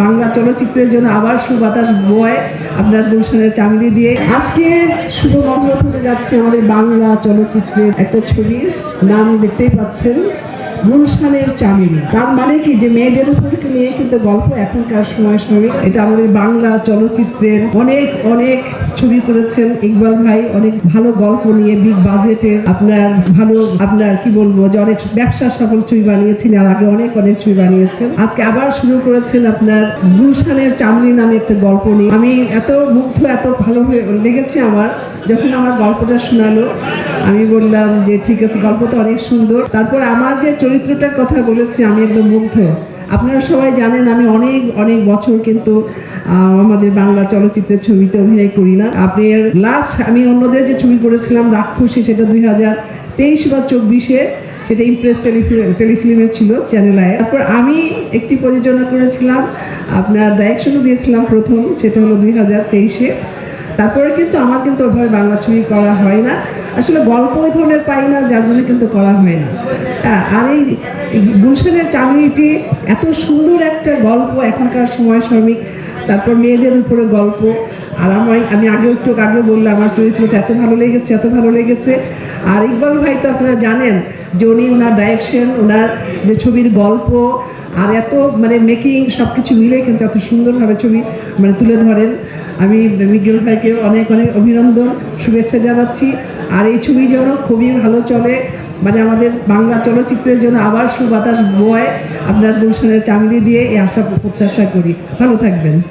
বাংলা চলচ্চিত্রের জন্য আবার সুবাতাস বয় আপনার গুলশানের চামড়ি দিয়ে। আজকে শুভ মহরত হতে যাচ্ছে আমাদের বাংলা চলচ্চিত্রের একটা ছবির নাম দেখতেই পাচ্ছেন, গুলশানের চামড়ি। তার মানে কি যে মেয়েদের উপরকে নিয়ে কিন্তু গল্প এখনকার সময় এটা আমাদের বাংলা চলচ্চিত্রের অনেক অনেক ছবি করেছেন ইকবাল ভাই, অনেক ভালো গল্প নিয়ে বিগ বাজেটের আপনার কি বলবো যে অনেক ব্যবসা সফল ছবি বানিয়েছেন, আর আগে অনেক অনেক ছবি বানিয়েছেন। আজকে আবার শুরু করেছেন আপনার গুলশানের চামড়ি নামে একটা গল্প নিয়ে। আমি এত মুগ্ধ, এত ভালো লেগেছে আমার যখন আমার গল্পটা শোনালো। আমি বললাম যে ঠিক আছে, গল্প তো অনেক সুন্দর। তারপর আমার যে চরিত্রটার কথা বলেছি আমি একদম মুগ্ধ। আপনারা সবাই জানেন আমি অনেক অনেক বছর কিন্তু আমাদের বাংলা চলচ্চিত্রের ছবিতে অভিনয় করি না। আপনি লাস্ট আমি অন্যদের যে ছবি করেছিলাম রাক্ষসী, সেটা 2023 বা 24-এ, সেটা ইমপ্রেস টেলিফিল্মের ছিল, চ্যানেল আয়ের। তারপর আমি একটি প্রযোজনা করেছিলাম, আপনার ডাইরেকশনও দিয়েছিলাম প্রথম, সেটা হলো 2023-এ। তারপরে কিন্তু আমার কিন্তু ওইভাবে বাংলা ছবি করা হয় না, আসলে গল্প ওই ধরনের পাই না, যার জন্য কিন্তু করা হয় না। আর এই গুলশানের চামড়িটি এত সুন্দর একটা গল্প, এখনকার সময় শ্রমিক, তারপর মেয়েদের উপরে গল্প। আর আমি একটু আগে বললাম আমার চরিত্রটা এত ভালো লেগেছে। আর ইকবাল ভাই তো আপনারা জানেন যে ওনার ডাইরেকশন, ওনার যে ছবির গল্প আর এত মেকিং সব কিছু মিলে কিন্তু এত সুন্দরভাবে ছবি তুলে ধরেন। আমি ইকবাল ভাইকে অনেক অনেক অভিনন্দন, শুভেচ্ছা জানাচ্ছি। আর এই ছবি যেন খুবই ভালো চলে, আমাদের বাংলা চলচ্চিত্রের জন্য আবার সুবাতাস বয় আপনার গুলশানের চামড়ি দিয়ে, এই আশা প্রত্যাশা করি। ভালো থাকবেন।